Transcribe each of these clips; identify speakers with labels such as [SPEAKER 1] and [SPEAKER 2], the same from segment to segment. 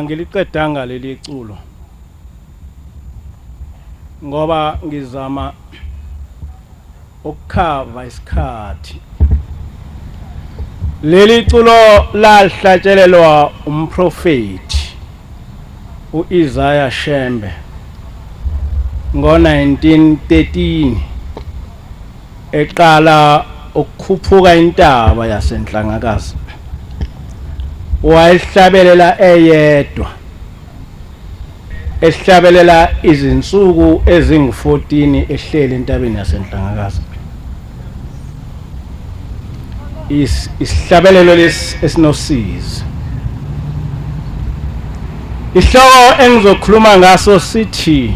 [SPEAKER 1] Ngiliqedanga leli culo ngoba ngizama ukukhava isikhathi. Leli culo lahlatshelelwa umprofeti uIsaiah Shembe ngo-1913 eqala ukukhuphuka intaba yasenhlangakazi. Wayehlabelela eyedwa, ehlabelela izinsuku ezingu-14 ehleli entabeni yasenhlangakazi. Isihlabelelo lesi esinosizi. Isihloko engizokhuluma ngaso sithi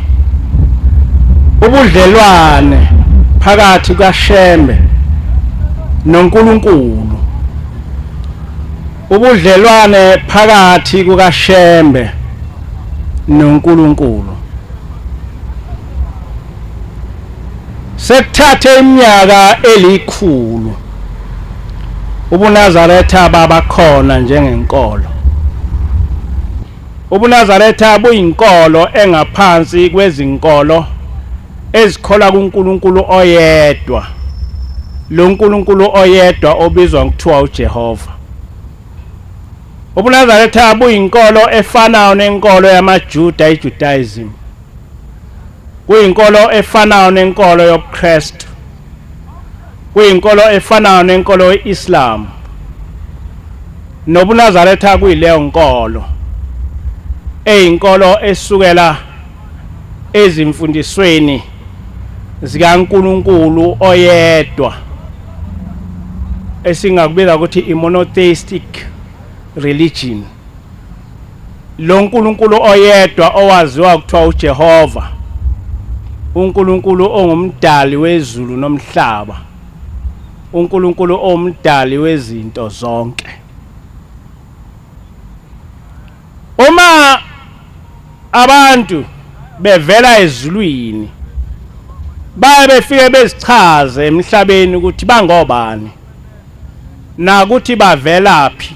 [SPEAKER 1] ubudlelwane phakathi kaShembe noNkulunkulu. Ubudlelwane phakathi kukaShembe noNkulunkulu. Sekuthathe iminyaka elikhulu ubuNazaretha babakhona njengenkolo. UbuNazaretha buyinkolo engaphansi kwezinkolo ezikholwa kuNkulunkulu oyedwa. Lo nkulunkulu oyedwa obizwa ngokuthiwa uJehova. UbuNazaretha buyinkolo efanayo nenkolo yamaJuda, iJudaism. Kuyinkolo efanayo nenkolo yobuKristu. Kuyinkolo efanayo nenkolo yeIslam. NobuNazaretha kuyileyo nkolo. Eyinkolo esukela ezimfundisweni zikaNkulunkulu oyedwa. Esingakubiza ukuthi i-monotheistic religion. Lo nkulunkulu oyedwa owaziwa ukuthiwa uJehova, uNkulunkulu ongumdali wezulu nomhlaba, uNkulunkulu ongumdali wezinto zonke. Uma abantu bevela ezulwini baye befike bezichaze emhlabeni ukuthi bangobani, nakuthi bavelaphi,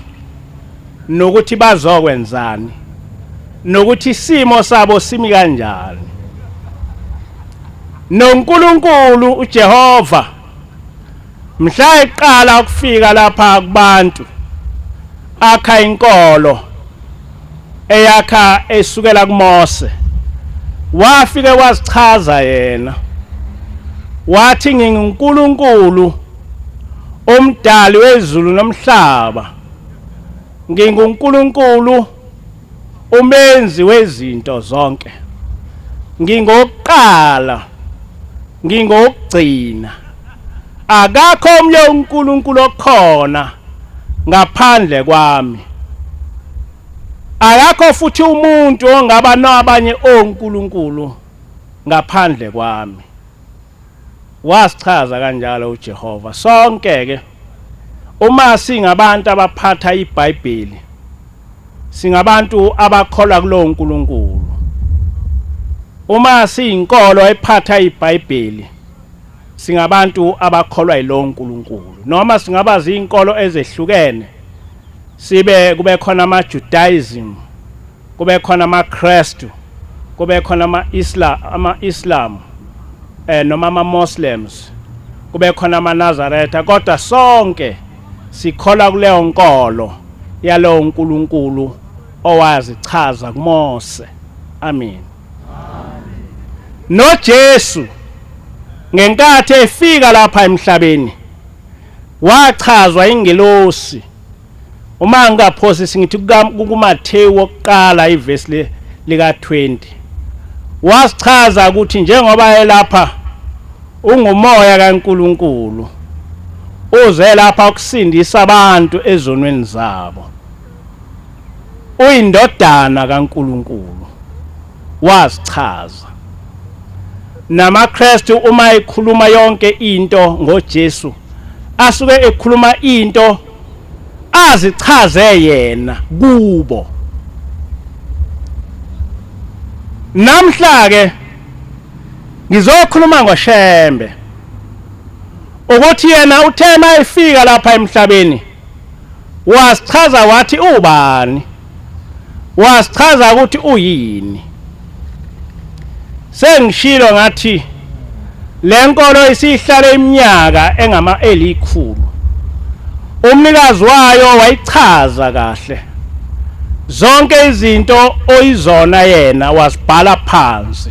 [SPEAKER 1] nokuthi bazokwenzani, nokuthi isimo sabo simi kanjani. NoNkulunkulu uJehova mhla eqala ukufika lapha kubantu akha inkolo eyakha esukela kuMose, wafike wazichaza yena wathi nginguNkulunkulu umdali wezulu nomhlaba, nginguNkulunkulu umenzi wezinto zonke, ngingokuqala, ngingokugcina, akakho omnye uNkulunkulu okhona ngaphandle kwami. Akakho futhi umuntu ongaba nabanye onkulunkulu ngaphandle kwami. Wasichaza kanjalo uJehova. Sonke ke uma singabantu abaphatha iBhayibheli, singabantu abakholwa kulowo uNkulunkulu. Uma siyinkolo ephatha iBhayibheli, singabantu abakholwa yilowo uNkulunkulu. Noma singaba zinkolo ezehlukene, kube khona ama-Judaism, kube khona amaKristu, kube khona ama-Islam, noma ama-Muslims, kube khona amaNazaretha, kodwa sonke sikholwa kuleyo nkolo yalowo uNkulunkulu owazichaza kuMose. Amen. NoJesu ngenkathi efika lapha emhlabeni wachazwa ingelosi. Uma ngaphosi singithi kuMathewu wokuqala ivesi lika 20, wasichaza ukuthi njengoba elapha ungumoya kaNkulunkulu uze lapha ukusindisa abantu ezonweni zabo, uyindodana kaNkulunkulu. Wasichaza namaKristu uma ekhuluma yonke into ngoJesu asuke ekhuluma into azichaze yena kubo. Namhla ke ngizokhuluma ngoShembe ukuthi yena uthema efika lapha emhlabeni wasichaza wathi ubani, wasichaza ukuthi uyini. Sengishilo ngathi lenkolo isihlale iminyaka engama-100. Umnikazi wayo wayichaza kahle zonke izinto oyizona yena, wasibhala phansi,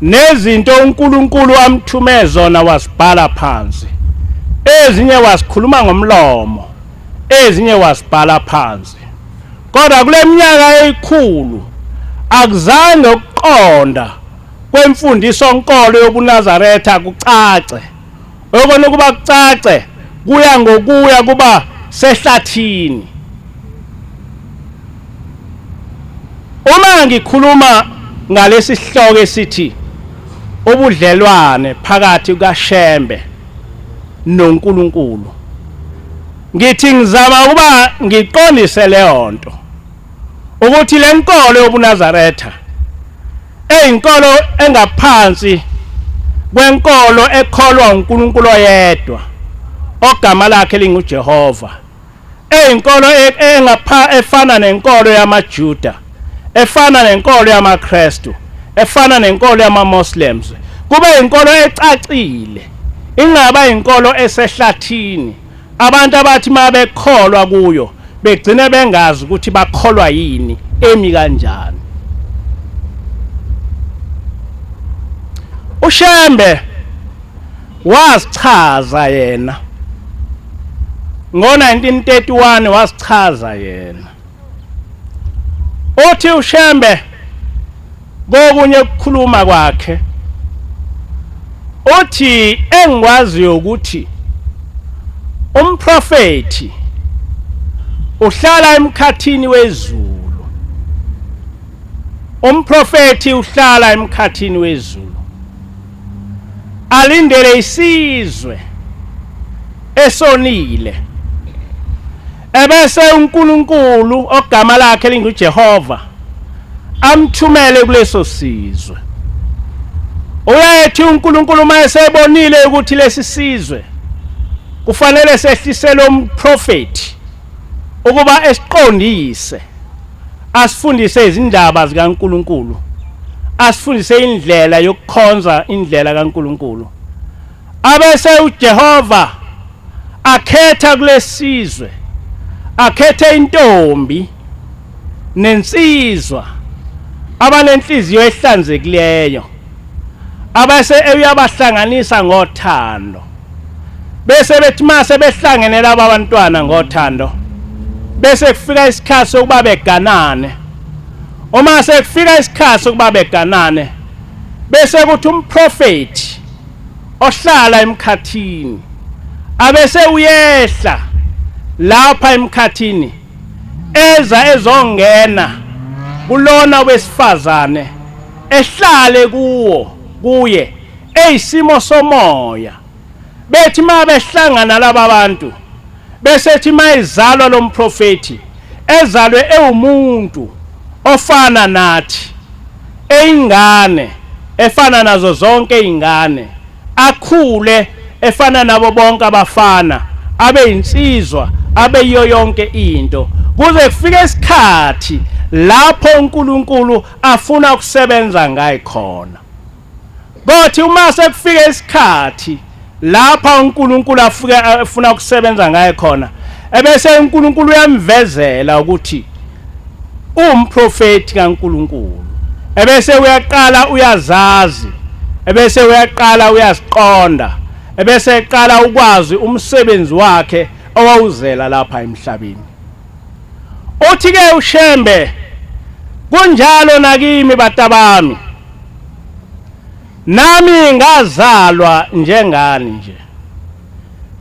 [SPEAKER 1] nezinto uNkulunkulu amthume zona wasibhala phansi. Ezinye wasikhuluma ngomlomo, ezinye wasibhala phansi. Kodwa kule minyaka eyikhulu akuzange ukuqonda kwemfundiso nkolo yobuNazaretha kucace. Okona kuba kucace kuya ngokuya kuba sehlathini. Uma ngikhuluma ngalesi sihloko esithi ubudlelwane phakathi kukaShembe noNkulunkulu, ngithi ngizama ukuba ngiqondise leyo nto ukuthi lenkolo yobuNazaretha eyinkolo engaphansi kwenkolo ekholwa uNkulunkulu oyedwa ogama lakhe linguJehova, eyinkolo efana nenkolo yamaJuda, efana nenkolo yamaKristu, efana nenkolo yamaMuslims, kube inkolo ecacile, ingaba inkolo esehlathini. Abantu abathi mabekholwa kuyo begcine bengazi ukuthi bakholwa yini, emi kanjani. uShembe wasichaza yena ngo-1931, wasichaza yena uthi uShembe kokunye ukukhuluma kwakhe uthi engikwaziyo ukuthi umprofeti uhlala emkhathini wezulu. Umprofeti uhlala emkhathini wezulu, alindele isizwe esonile, ebese uNkulunkulu ogama lakhe linguJehova amthumele kuleso sizwe. Uyayethi uNkulunkulu mayesebonile ukuthi lesi sizwe kufanele sehlisele umprofeti ukuba esiqondise, asifundise izindaba zikaNkulunkulu, asifundise indlela yokukhonza indlela kaNkulunkulu. Abese uJehova akhetha kulesizwe, akhethe intombi nensizwa abanenhliziyo ehlanzekileyo, abese uyabahlanganisa ngothando. Bese bethi mase behlangene laba abantwana ngothando, bese kufika isikhathi sokuba beganane. Uma sekufika isikhathi sokuba beganane, bese kuthi umprofeti ohlala emkhathini abese uyehla lapha emkhathini eza ezongena kulona wesifazane ehlale kuye eyisimo somoya bethi mabehlangana laba bantu besethi mayizalwa lo mprofeti ezalwe ewumuntu ofana nathi eyingane efana nazo zonke izingane akhule efana nabo bonke abafana abe insizwa abe yiyo yonke into kuze kufike isikhathi lapho uNkulunkulu afuna ukusebenza ngaye khona. Kothi uma sekufike isikhathi lapha uNkulunkulu afuna ukusebenza ngaye khona ebese uNkulunkulu uyamvezela ukuthi umprofeti kaNkulunkulu ebese uyaqala uyazazi ebese uyaqala uyaziqonda ebese eqala ukwazi umsebenzi wakhe owawuzela lapha emhlabeni. Uthi ke uShembe kunjalo nakimi batabami nami ngazalwa njengani nje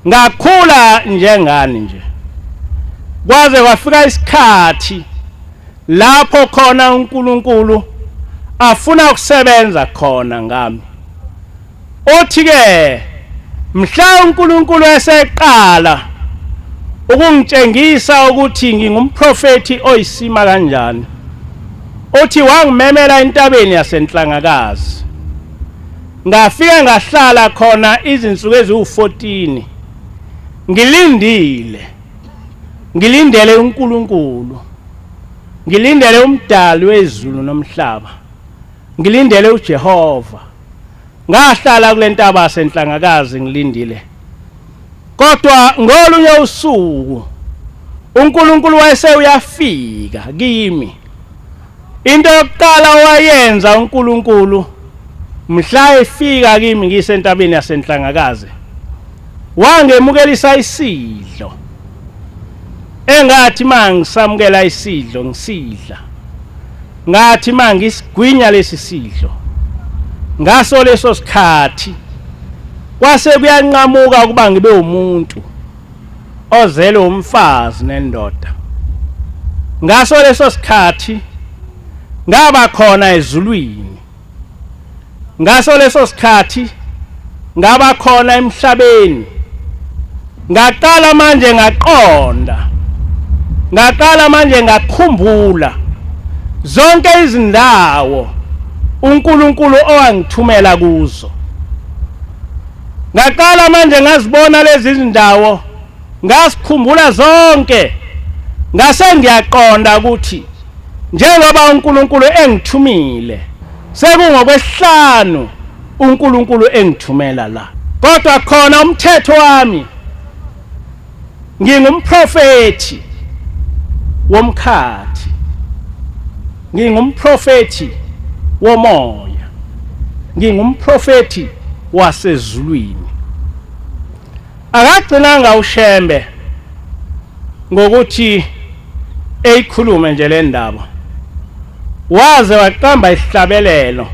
[SPEAKER 1] ngakhula njengani nje kwaze kwafika isikhathi lapho khona uNkulunkulu afuna ukusebenza khona ngami. Uthi ke mhla uNkulunkulu eseqala ukungitshengisa ukuthi ngingumprofeti oyisima kanjani uthi wangimemela entabeni yasenhlangakazi ngafika ngahlala khona izinsuku eziwu14 ngilindele uNkulunkulu ngilindele umdali wezulu nomhlaba ngilindele uJehova ngahlala kule ntaba yasenhlangakazi ngilindile. Kodwa ngolunye usuku uNkulunkulu wayese uyafika kimi. Into yokuqala wayenza uNkulunkulu mhla efika kimi ngisentabeni yasenhlangakazi wangemukelisa isidlo engathi mangisamukela isidlo ngisidla ngathi mangisigwinya lesi sidlo ngaso leso sikhathi kwase kuyanqamuka kuba ngibe umuntu ozele umfazi nendoda. Ngaso leso sikhathi ngaba khona ezulwini. Ngaso leso sikhathi ngaba khona emhlabeni. Ngaqala manje ngaqonda. Ngaqala manje ngakhumbula zonke izindawo uNkulunkulu owangithumela kuzo. Ngaqala manje ngazibona lezi zindawo ngasikhumbula zonke ngase ngiyaqonda ukuthi njengoba uNkulunkulu engithumile sekungokwesihlanu uNkulunkulu engithumela la. Kodwa khona umthetho wami ngingumprofeti womkhathi ngingumprofeti womoya ngingumprofeti wasezulwini. Akagcinanga uShembe ngokuthi eyikhulume nje le ndaba waze waqamba isihlabelelo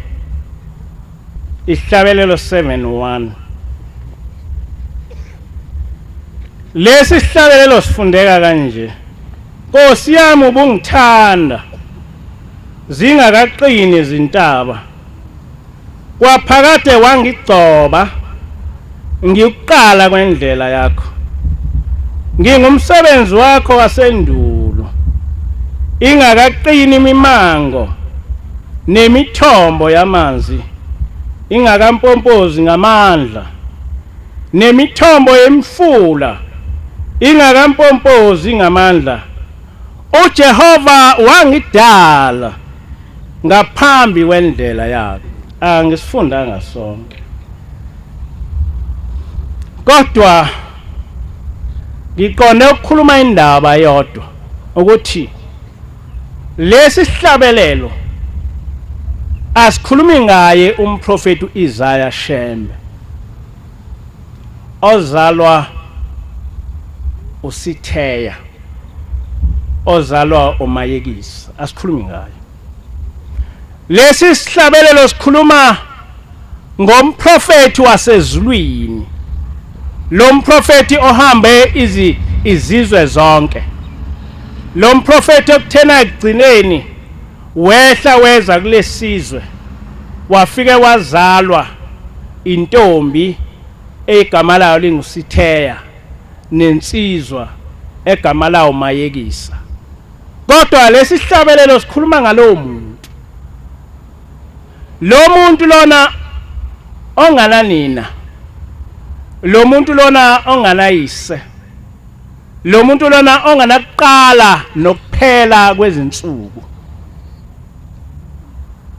[SPEAKER 1] 7:1. Lesi sihlabelelo sifundeka kanje: Nkosi yami ubungithanda zingakaqini izintaba kwaphakade wangigcoba ngiyuqala kwendlela yakho ngingumsebenzi wakho wasendulo ingakaqini imimango nemithombo yamanzi ingakampompozi ngamandla nemithombo yemfula ingakampompozi ngamandla. uJehova wangidala ngaphambi kwendlela yakho. Angisifundanga sonke kodwa ngiqonde ukukhuluma indaba yodwa ukuthi lesi sihlabelelo asikhulumi ngaye umprofeti uIsaiah Shembe ozalwa uSitheya ozalwa uMayekisi, asikhulumi ngaye. Lesi sihlabelelo sikhuluma ngomprofeti wasezulwini, lo mprofeti ohambe izizwe zonke. Lo mprofeti okuthena ekugcineni wehla weza kulesizwe wafike wazalwa intombi egama layo linguSitheya nensizwa egama layo Mayekisa. Kodwa lesihlabelelo sikhuluma ngalowo muntu. Lo muntu lona ongananina, lo muntu lona onganayise, lo muntu lona onganakuqala nokuphela kwezinsuku.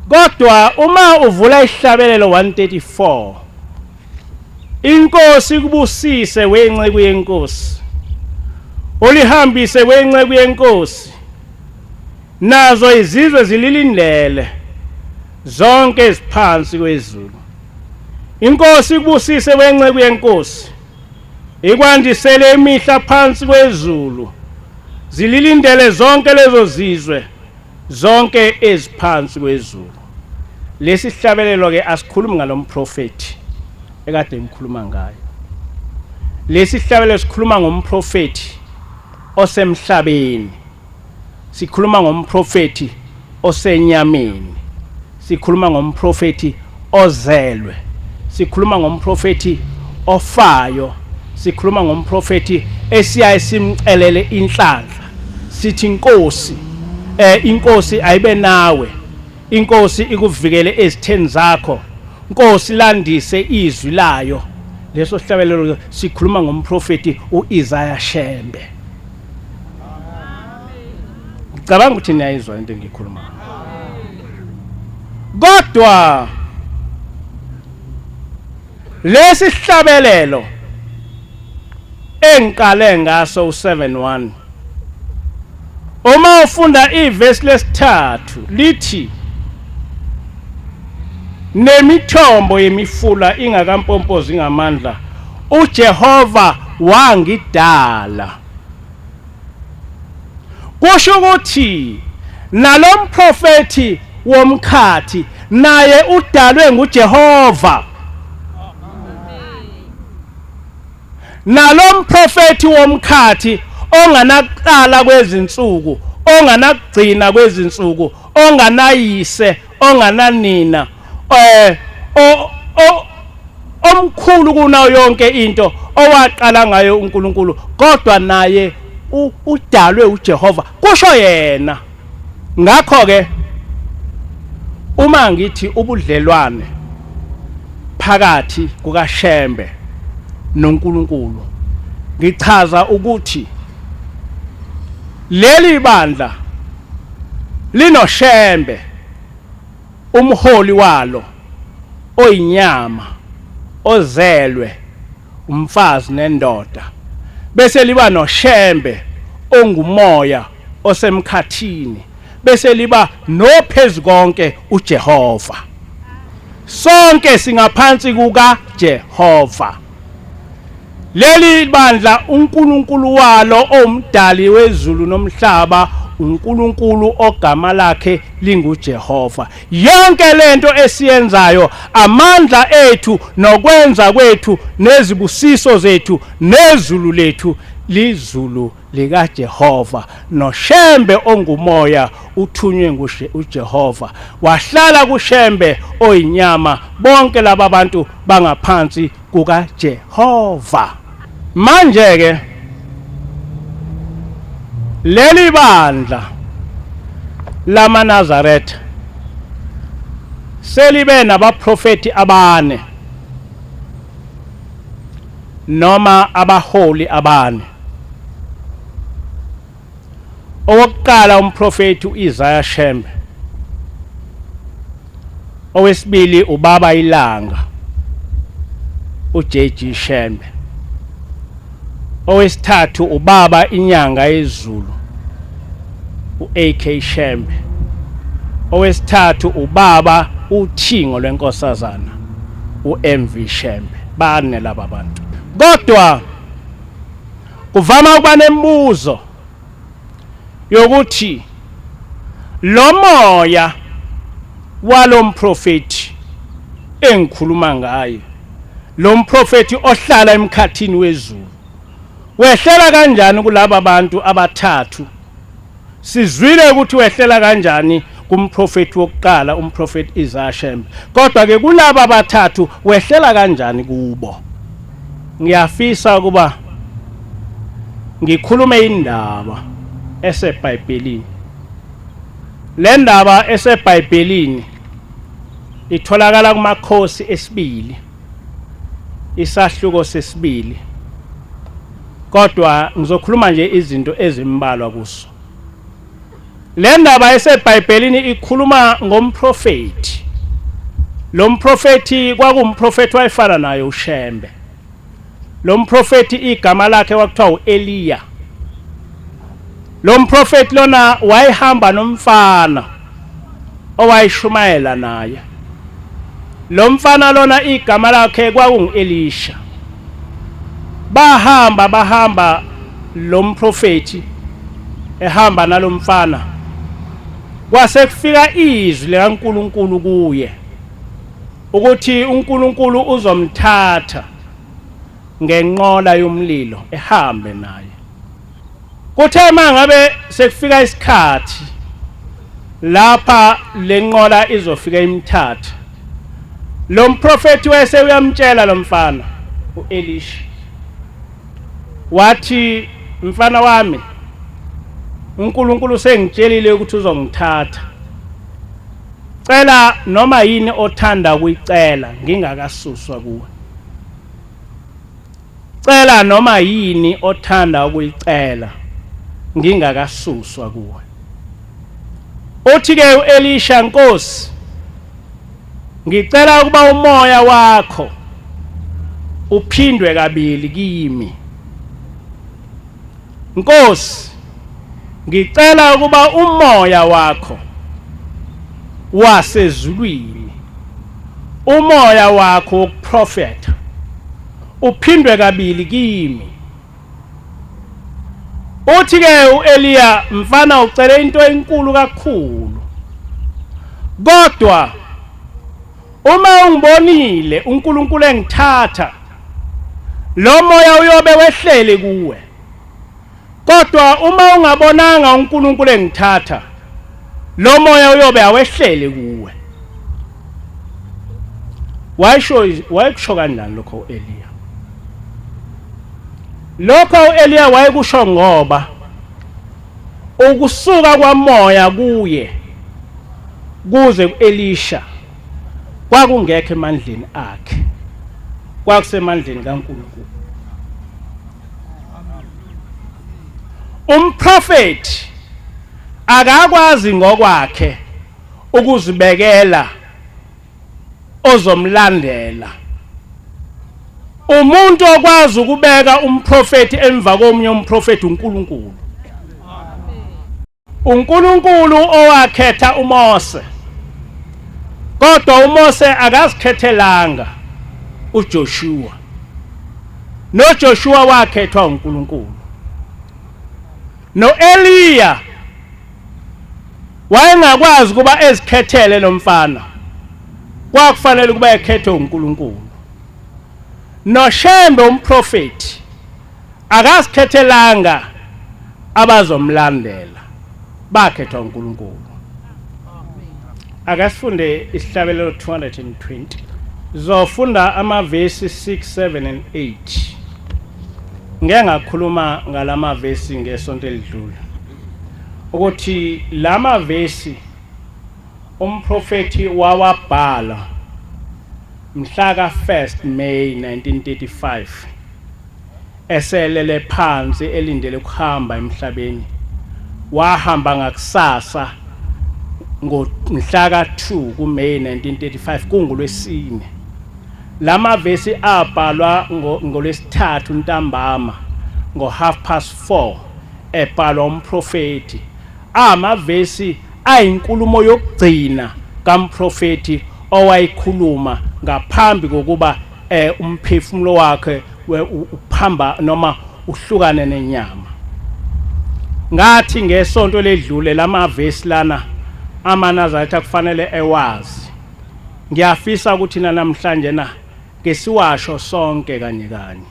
[SPEAKER 1] Kodwa uma uvula isihlabelelo 134, inkosi kubusise wenceku yenkosi, ulihambise wenceku yenkosi, nazo izizwe zililindele zonke eziphansi kwezulu. Inkosi kubusise wenceku yenkosi, ikwandisele imihla phansi kwezulu, zililindele zonke lezo zizwe zonke eziphansi kwezulu. Lesi sihlabelelo ke asikhulumi ngalomprofeti ekade ngikhuluma ngayo. Lesi sihlabelelo sikhuluma ngomprofeti osemhlabeni, sikhuluma ngomprofeti osenyameni, sikhuluma ngomprofeti ozelwe, sikhuluma ngomprofeti ofayo, sikhuluma ngomprofeti esiyaye simcelele inhlanhla sithi inkosi, inkosi ayibe nawe, inkosi ikuvikele ezitheni zakho, inkosi landise izwi layo. Leso sihlabelelo sikhuluma ngomprofeti uIsaiah Shembe. Ngicabanga ukuthi niyayizwa into engikhuluma. Kodwa lesi sihlabelelo engiqale ngaso u7:1, uma ufunda ivesi lesithathu lithi nemithombo yemifula ingakampompozi ngamandla uJehova wangidala. Kusho ukuthi nalomprofeti womkhathi naye udalwe nguJehova. Nalomprofeti womkhathi onganaqala kwezinsuku, onganagcina kwezinsuku, onganayise, ongananina, omkhulu kunayo yonke into owaqala ngayo uNkulunkulu, kodwa naye udalwe uJehova. Kusho yena. Ngakho ke uma ngithi ubudlelwane phakathi kukaShembe noNkulunkulu, ngichaza ukuthi leli bandla linoShembe umholi walo oyinyama, ozelwe, umfazi nendoda, bese liba noShembe ongumoya osemkhathini, bese liba nophezukonke uJehova. Sonke singaphansi kukaJehova. Leli bandla uNkulunkulu walo omdali wezulu nomhlaba, uNkulunkulu ogama lakhe linguJehova. Yonke lento esiyenzayo, amandla ethu nokwenza kwethu nezibusiso zethu nezulu lethu lizulu likaJehova. NoShembe ongumoya uthunywe uJehova, wahlala kuShembe oyinyama, bonke laba bantu bangaphansi kukaJehova. Manje ke leli bandla lamaNazaretha selibe nabaprofeti abane noma abaholi abane. Owokuqala umprofeti uIsaiah Shembe, owesibili ubaba ilanga uJG Shembe, owesithathu ubaba inyanga yezulu uAK Shembe, owesithathu ubaba uthingo lwenkosazana uMV Shembe. Bane laba bantu. Kodwa kuvama ukuba nembuzo yokuthi lo moya walomprofeti engikhuluma ngaye, lo mprofeti ohlala emkhathini wezulu, wehlela kanjani kulabo bantu abathathu? Sizwile ukuthi wehlela kanjani kumprofeti wokuqala umprofeti Isaiah Shembe, kodwa ke kulabo abathathu wehlela kanjani kubo? Ngiyafisa ukuba ngikhulume indaba eseBhayibhelini. Le ndaba eseBhayibhelini itholakala kuMakhosi esibili, isahluko sesibili, kodwa ngizokhuluma nje izinto ezimbalwa kuso. Le ndaba eseBhayibhelini ikhuluma ngomprofeti. Lo mprofeti kwakumprofeti wayefana naye uShembe. Lo mprofeti igama lakhe kwakuthiwa uEliya. Lo mprofeti lona wayehamba nomfana owayishumayela naye. Lo mfana lona igama lakhe kwakungu-Elisha. Bahamba lo mprofeti ehamba nalo mfana. Kwase kufika izwi likaNkulunkulu kuye ukuthi uNkulunkulu uzomthatha ngenqola yomlilo ehambe naye. Kuthe mangabe sekufika isikhathi lapha lenqola izofika imthatha, lo mprofeti wase uyamtshela lo mfana uElisha, wathi mfana wami, uNkulunkulu sengitshelile ukuthi uzongithatha. Cela noma yini othanda ukuyicela ngingakasuswa kuwe. Cela noma yini othanda ukuyicela ngingakasuswa kuwe. Uthi ke uElisha, Nkosi, ngicela ukuba umoya wakho uphindwe kabili kimi. Nkosi, ngicela ukuba umoya wakho wasezulwini, umoya wakho wokuprofeta uphindwe kabili kimi. Uthi ke uEliya, mfana, ucele into enkulu kakhulu, kodwa uma ungibonile uNkulunkulu engithatha, lo moya uyobe wehlele kuwe. Kodwa uma ungabonanga uNkulunkulu engithatha, lo moya uyobe awehlele kuwe. Wayekusho kanjani lokho uEliya? Lokho uEliya wayekusho ngoba ukusuka kwamoya kuye kuze kuElisha kwakungekho emandleni akhe, kwakusemandleni kaNkulunkulu. Umprofeti akakwazi ngokwakhe ukuzibekela ozomlandela. Umuntu okwazi ukubeka umprofeti emva komunye umprofeti uNkulunkulu. uNkulunkulu owakhetha uMose, kodwa uMose akazikhethelanga uJoshua. NoJoshua wakhethwa uNkulunkulu. NoEliya wayengakwazi kuba ezikhethele lo mfana, kwakufanele kuba ekhethwe uNkulunkulu. NoShembe umprofeti akazikhethelanga abazomlandela, bakhethwa uNkulunkulu. Akasifunde isihlabelelo 220. Zofunda amavesi 6, 7 and 8. Ngeke ngakhuluma ngalama vesi ngesonto elidlule, ukuthi lama vesi umprofeti wawabhala mhla ka1 May 1935 eselele phansi elindele ukuhamba emhlabeni. Wahamba ngakusasa ngomhla ka2 kuMay 1935 kungoLwesine. Lama vesi abhalwa ngoLwesithathu ntambama ngo4:30 ebhalwa umprofeti. Amavesi ayinkulumo yokugcina kamprofeti owayikhuluma ngaphambi kokuba umphefumulo wakhe uphamba noma uhlukane nenyama. Ngathi ngesonto ledlule lama vesi lana amaNazaretha kufanele ewazi. Ngiyafisa ukuthi namhlanje na ngesiwasho sonke kanye kanye.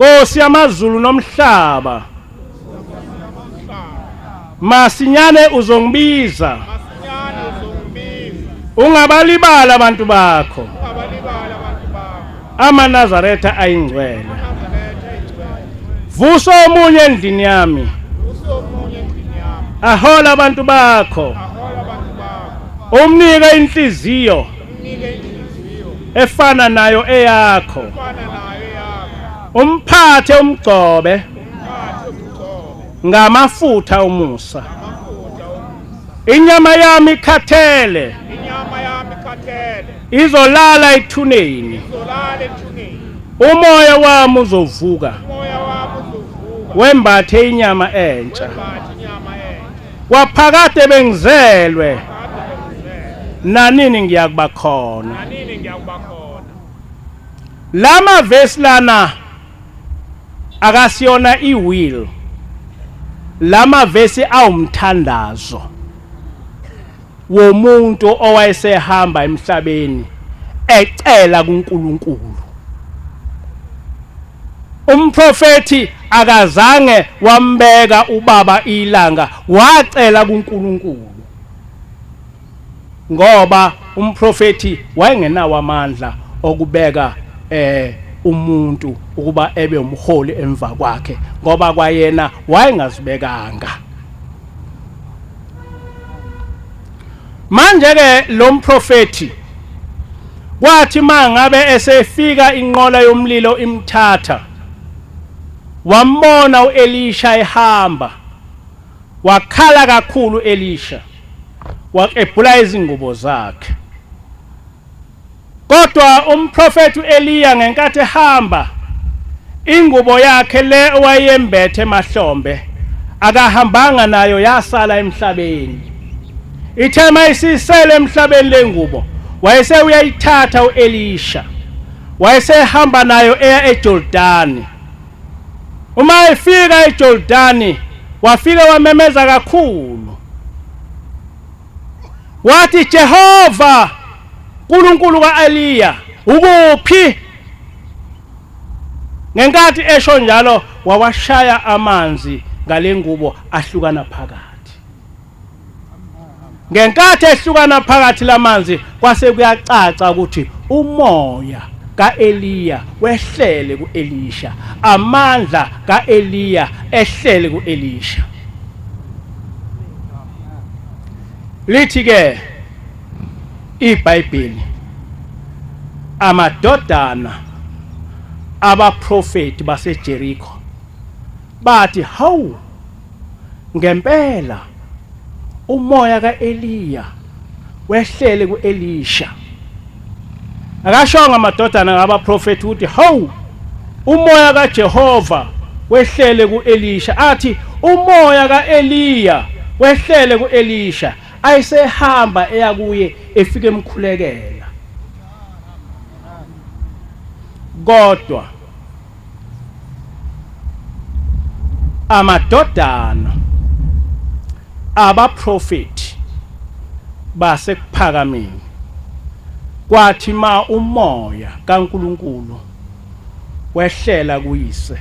[SPEAKER 1] Nkosi yamazulu nomhlaba masinyane uzongibiza ungabalibala abantu bakho amaNazaretha ayingcwele vuso omunye endlini yami ahola abantu bakho umnike inhliziyo efana nayo eyakho umphathe umgcobe ngamafutha umusa inyama yami ikhathele izolala ethuneni umoya wami uzovuka wembathe inyama entsha waphakade bengizelwe nanini ngiyakuba khona lama verse lana akasiyona iwill lama verse awumthandazo womuntu owayesehamba emhlabeni ecela kuNkulunkulu umprofeti akazange wambeka ubaba ilanga wacela kuNkulunkulu ngoba umprofeti wayengenawo amandla okubeka umuntu ukuba ebe umholi emva kwakhe ngoba kwayena wayengazibekanga manje ke lo mprofeti kwathi mangabe esefika inqola yomlilo imthatha wambona uElisha ehamba wakhala kakhulu Elisha waqebhula izingubo zakhe kodwa umprofeti uEliya ngenkathi ehamba ingubo yakhe le owayembethe emahlombe akahambanga nayo yasala emhlabeni ithema isisele emhlabeni lengubo wayese uyayithatha uElisha wayesehamba nayo eya eJordani uma efika eJordani wafika wamemeza kakhulu wathi Jehova uNkulunkulu kaEliya ukuphi ngenkathi esho njalo wawashaya amanzi ngalengubo ahlukana phakathi ngenkathi ehlukana phakathi lamanzi kwase kuyacaca ukuthi umoya kaEliya wehlele kuElisha amandla kaEliya ehlele kuElisha lithi ke iBhayibheli amadodana abaprofeti baseJerikho bathi hawu ngempela umoya kaEliya wehlele kuElisha akashonga amadodana ngabaprofeti ukuthi hawu umoya kaJehova wehlele kuElisha athi umoya kaEliya wehlele kuElisha ayisehamba eyakuye efike emkhulekela kodwa amadodana abaprofeti basekuphakameni kwathi ma umoya kaNkulunkulu wehlela kuyise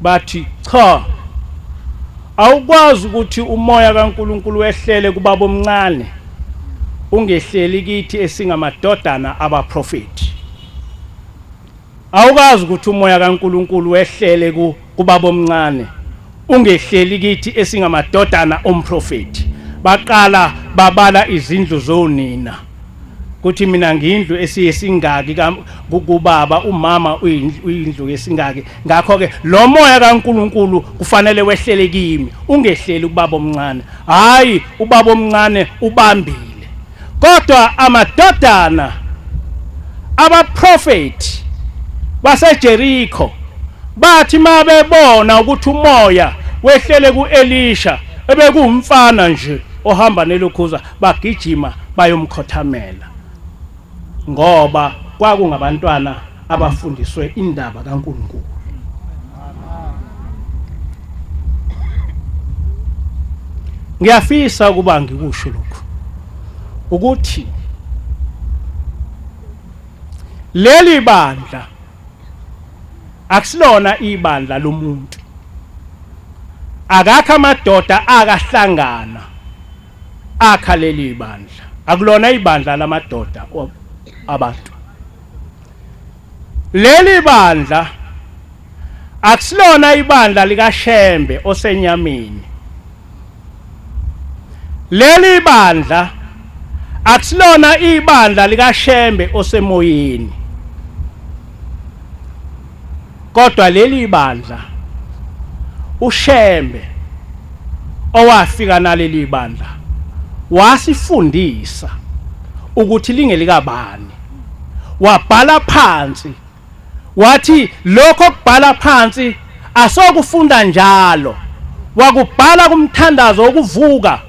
[SPEAKER 1] bathi cha awukwazi ukuthi umoya kaNkulunkulu wehlele kubaba omncane ungehleli kithi esingamadodana abaprofeti awukwazi ukuthi umoya kaNkulunkulu wehlele kubaba omncane ungehleli kithi esingamadodana omprofeti baqala babala izindlu zonina kuthi mina ngindlu esiyesingaki kubaba umama uyindlu yesingaki ngakho ke lo moya kaNkulunkulu kufanele wehlele kimi ungehleli kubaba omncane hayi ubaba omncane ubambile kodwa amadodana abaprofeti baseJerikho bathi mabebona ukuthi umoya wehlele kuElisha ebekuumfana nje ohamba nelokhuza bagijima bayomkhothamela ngoba kwakungabantwana abafundiswe indaba kaNkulunkulu ngiyafisa ukuba ngikusho lokho ukuthi leli bandla akusilona ibandla lomuntu, akakho amadoda akahlangana akha leli bandla, akulona ibandla lamadoda abantu. Leli bandla akusilona ibandla likaShembe osenyameni, leli bandla akusilona ibandla likaShembe osemoyeni, kodwa leli bandla uShembe owafika naleli bandla wasifundisa ukuthi lingelikabani, wabhala phansi wathi lokho kubhala phansi asokufunda njalo, wakubhala kumthandazo wokuvuka,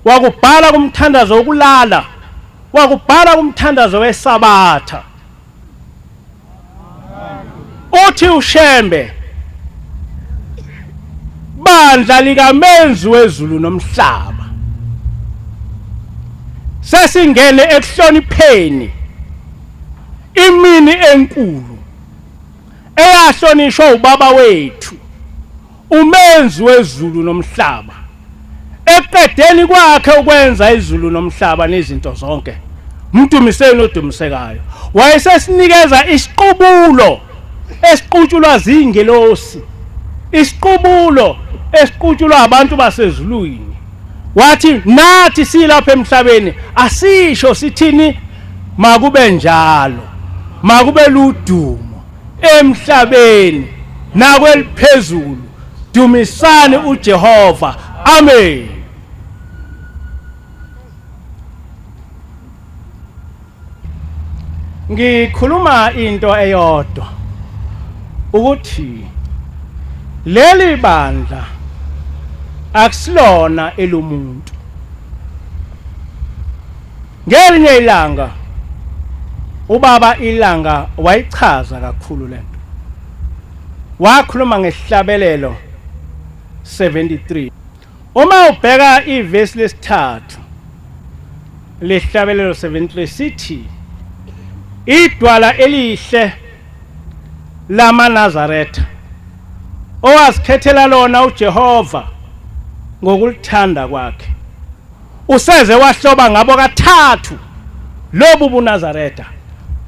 [SPEAKER 1] wakubhala kumthandazo wokulala, wakubhala kumthandazo wesabatha. Uthi uShembe bandla likamenzi wezulu nomhlaba, sesingene ekuhlonipheni imini enkulu eyahlonishwa ubaba wethu umenzi wezulu nomhlaba, eqedeni kwakhe ukwenza izulu nomhlaba nezinto zonke, mdumiseni odumisekayo, wayesesinikeza isiqubulo esiqutshulwa zingelosi, isiqubulo esiqutshulwa abantu basezulwini. Wathi nathi silapha emhlabeni asisho sithini, makube njalo, makube ludumo emhlabeni nakweliphezulu, dumisani uJehova, amen. Ngikhuluma into eyodwa ukuthi leli bandla akusilona elomuntu. Ngelinye ilanga ubaba Ilanga wayichaza kakhulu lento, wakhuluma ngesihlabelelo 73. Uma ubheka ivesi lesithathu lehlabelelo 73 sithi idwala elihle lamaNazaretha owazikhethela lona uJehova ngokulithanda kwakhe, useze wahloba ngabo kathathu lobu buNazaretha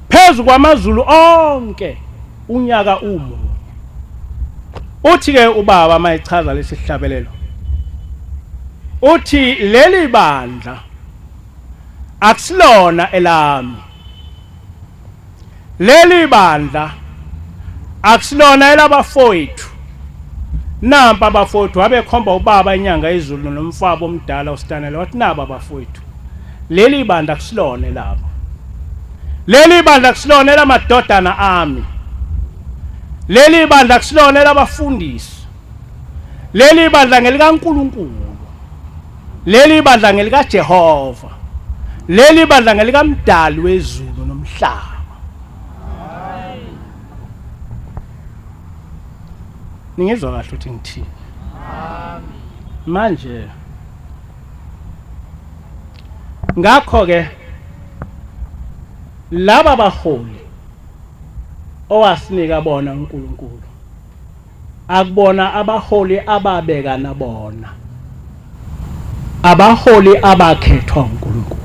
[SPEAKER 1] phezu kwamazulu onke unyaka umunye. Uthi ke ubaba mayichaza lesihlabelelo, uthi leli bandla akusilona elami, leli bandla akusilona elabafowethu. Nampa abafowethu wabekhomba ubaba inyanga izulu nomfabo omdala uStanele, wathi naba abafowethu, leli bandla akusilona elabo, leli bandla akusilona elamadodana ami, leli bandla akusilona elabafundisi, leli bandla ngelikaNkulunkulu, leli bandla ngelikaJehova, leli bandla ngelikamdali wezulu nomhlaba. Ningizwa kahle ukuthi ngithini manje? Ngakho ke laba baholi owasinika bona uNkulunkulu akubona abaholi ababeka nabona, abaholi abakhethwa uNkulunkulu.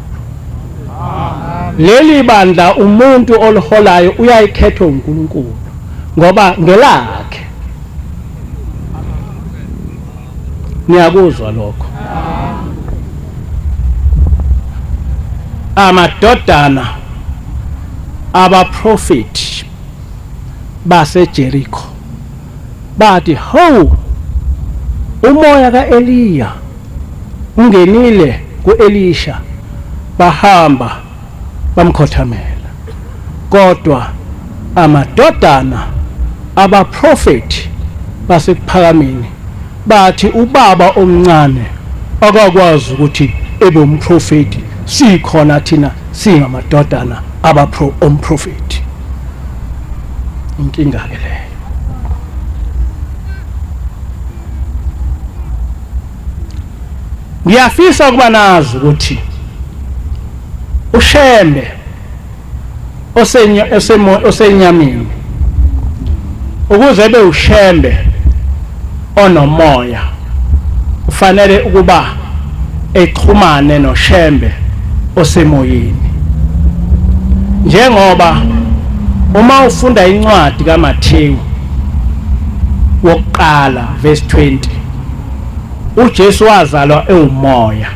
[SPEAKER 1] Leli bandla umuntu oliholayo uyayikhethwa uNkulunkulu ngoba ngelakhe. Niyakuzwa lokho? Amadodana abaprofeti baseJericho bathi, ho, umoya kaEliya ungenile kuElisha, bahamba bamkhothamela. Kodwa amadodana abaprofeti basekuphakameni bathi ubaba omncane akakwazi ukuthi ebe umprofeti, sikhona thina singamadodana omprofeti. Inkinga ke leyo. Ngiyafisa ukuba nazi ukuthi uShembe osenyameni ukuze ebe ushembe onomoya ufanele ukuba exhumane noshembe osemoyeni. Njengoba uma ufunda incwadi kaMathewu wokuqala verse 20, uJesu wazalwa ewumoya.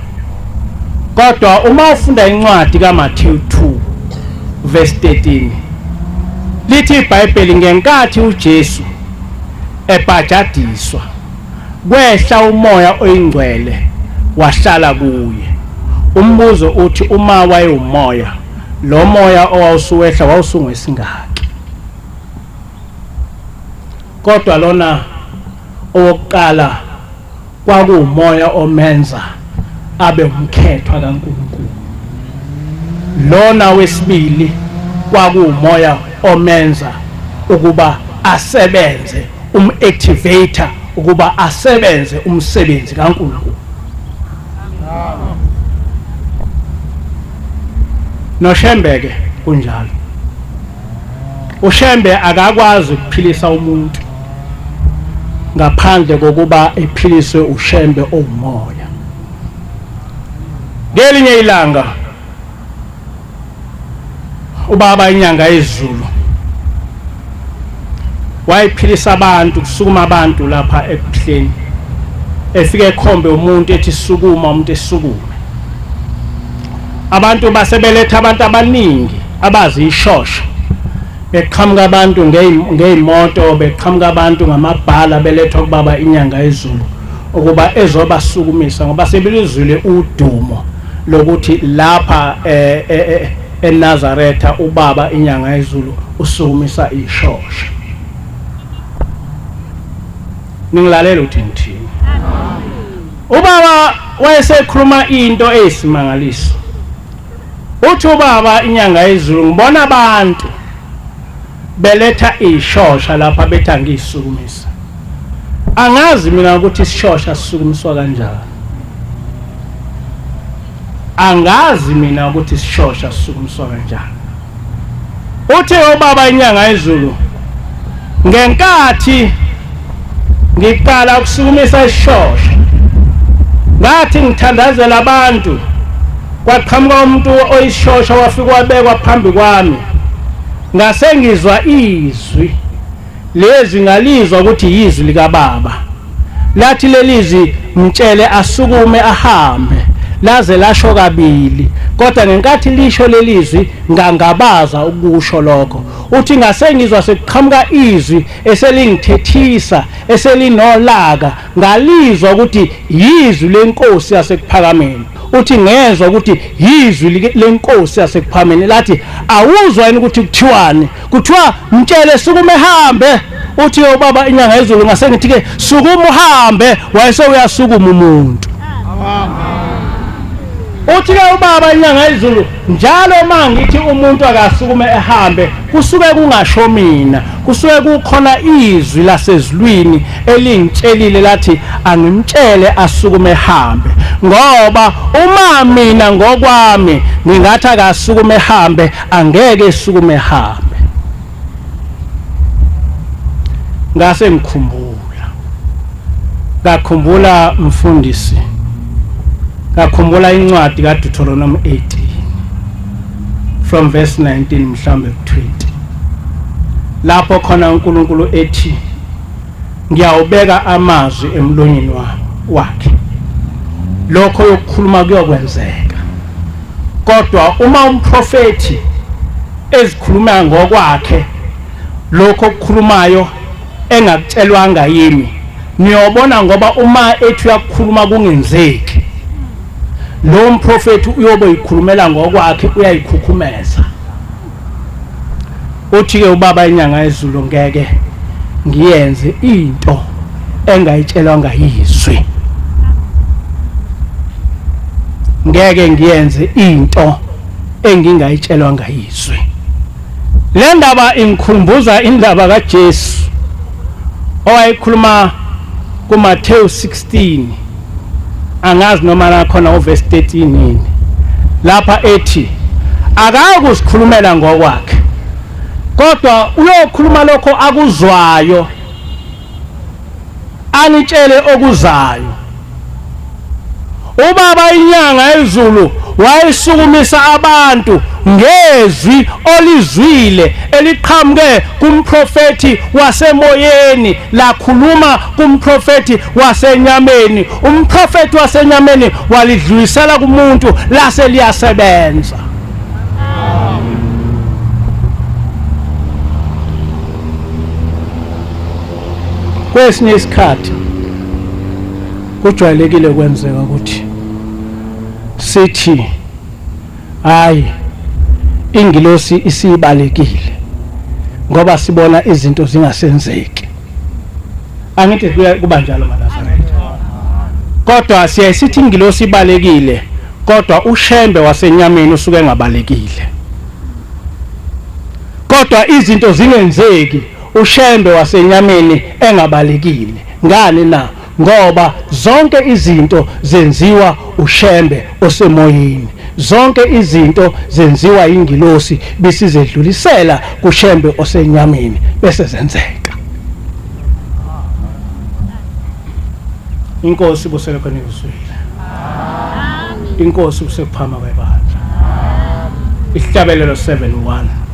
[SPEAKER 1] Kodwa uma ufunda incwadi kaMathewu 2 verse 13, lithi iBhayibheli ngenkathi uJesu ebhajadiswa kwehla umoya oyingcwele wahlala kuye. Umbuzo uthi uma wayewumoya, lo moya owawusuwehla wawusungwesingaki? Kodwa lona owokuqala kwakuwumoya omenza abe umkhethwa kaNkulunkulu. Lona wesibili kwakuwumoya omenza ukuba asebenze, activator ukuba asebenze umsebenzi kaNkulunkulu. Noshembeke kunjalo. Ushembe akakwazi ukuphilisa umuntu ngaphandle kokuba ephiliswe ushembe owumoya. Ngelinye ilanga ubaba inyanga yezulu wayiphilisa abantu, kusukuma abantu lapha ekuhleni, efike ekhombe umuntu ethi sukuma, umuntu esukume. Abantu basebeletha abantu abaningi abazi ishosha, beqhamuka abantu ngeyimoto, beqhamuka abantu ngamabhala belethwa kubaba inyanga yezulu ukuba ezobasukumisa, ngoba sebelizwile udumo lokuthi lapha eNazaretha ubaba inyanga yezulu usukumisa ishosha. Ningilalela uthi ngithini? Ubaba wayesekhuluma into eyisimangaliso. Uthi ubaba inyanga yezulu, ngibona abantu beletha ishosha lapha bethi angisukumisa. Angazi mina ukuthi isishosha sisukumiswa kanjani. Angazi mina ukuthi isishosha sisukumiswa kanjani. Uthi ubaba inyanga yezulu, ngenkathi ngiqala ukusukumisa ishosha, ngathi ngithandazela abantu, kwaqhamuka umuntu oyishosha wafika wabekwa phambi kwami. Ngase ngizwa izwi, lezi ngalizwa ukuthi yizwi likaBaba. Lathi lelizwi mtshele asukume ahambe, laze lasho kabili. Kodwa ngenkathi lisho lelizwi ngangabaza ukusho lokho. Uthi ngase ngizwa sekuqhamuka izwi eselingithethisa, eselinolaka, ngalizwa ukuthi yizwi lenkosi yasekuphakameni. Uthi ngezwe ukuthi yizwi lenkosi yasekuphakameni, lathi awuzwa yini ukuthi kuthiwani? Kuthiwa mtshele sukume ehambe. Uthi ubaba inyanga yezulu, ngase ngithi ke sukuma uhambe, wayese uyasukuma umuntu. Uthi ke ubaba inyanga yezulu, njalo mangithi umuntu akasukume ehambe, kusuke kungasho mina, kusuke kukhona izwi lasezulwini elingitshelile lathi angimtshele asukume ehambe. Ngoba uma mina ngokwami ngingathi akasukume ehambe, angeke esukume ehambe. Ngase ngakhumbula mfundisi, ngakhumbula incwadi kaDeuteronomy 18 from verse 19 mhlambe 20, lapho khona uNkulunkulu ethi ngiyawubeka amazwi emlonyeni wakhe, lokho yokukhuluma kuyokwenzeka. Kodwa uma umprofeti ezikhuluma ngokwakhe, lokho okukhulumayo engakutshelwanga yimi, niyobona ngoba uma ethi uyakukhuluma kungenzeki, lo mprofeti uyobe yikhulumela ngokwakhe, uyayikhukhumeza. Uthi ke ubaba inyanga yezulu, ngeke ngiyenze into engayitshelwanga yizwi. Ngeke ngiyenze into engingayitshelwanga yizwi. Le ndaba ingikhumbuza indaba kaJesu owayikhuluma kuMathewu 16, angazi noma la khona uverse 13 yini, lapha ethi akakusikhulumela ngokwakhe, kodwa uyokhuluma lokho akuzwayo anitshele okuzayo. Ubaba inyanga ezulu wayisukumisa abantu ngezwi olizwile eliqhamuke kumprofeti wasemoyeni lakhuluma kumprofeti wasenyameni. Umprofeti wasenyameni walidlulisela kumuntu lase liyasebenza. Kwesinye isikhathi kujwayelekile kwenzeka ukuthi sithi hayi ingilosi isibalekile ngoba sibona izinto zingasenzeki. Angithi kuba njalo maNazaretha, kodwa siyasithi ingilosi ibalekile kodwa ushembe wasenyameni usuke engabalekile. Kodwa izinto zingenzeki ushembe wasenyameni engabalekile. Ngani na? Ngoba zonke izinto zenziwa ushembe osemoyeni. Zonke izinto zenziwa ingilosi bisizedlulisela kushembe osenyameni bese zenzeka. Inkosi buselokho nikuzwile. Inkosi usekuphama kwebandla. Isihlabelelo 7:1.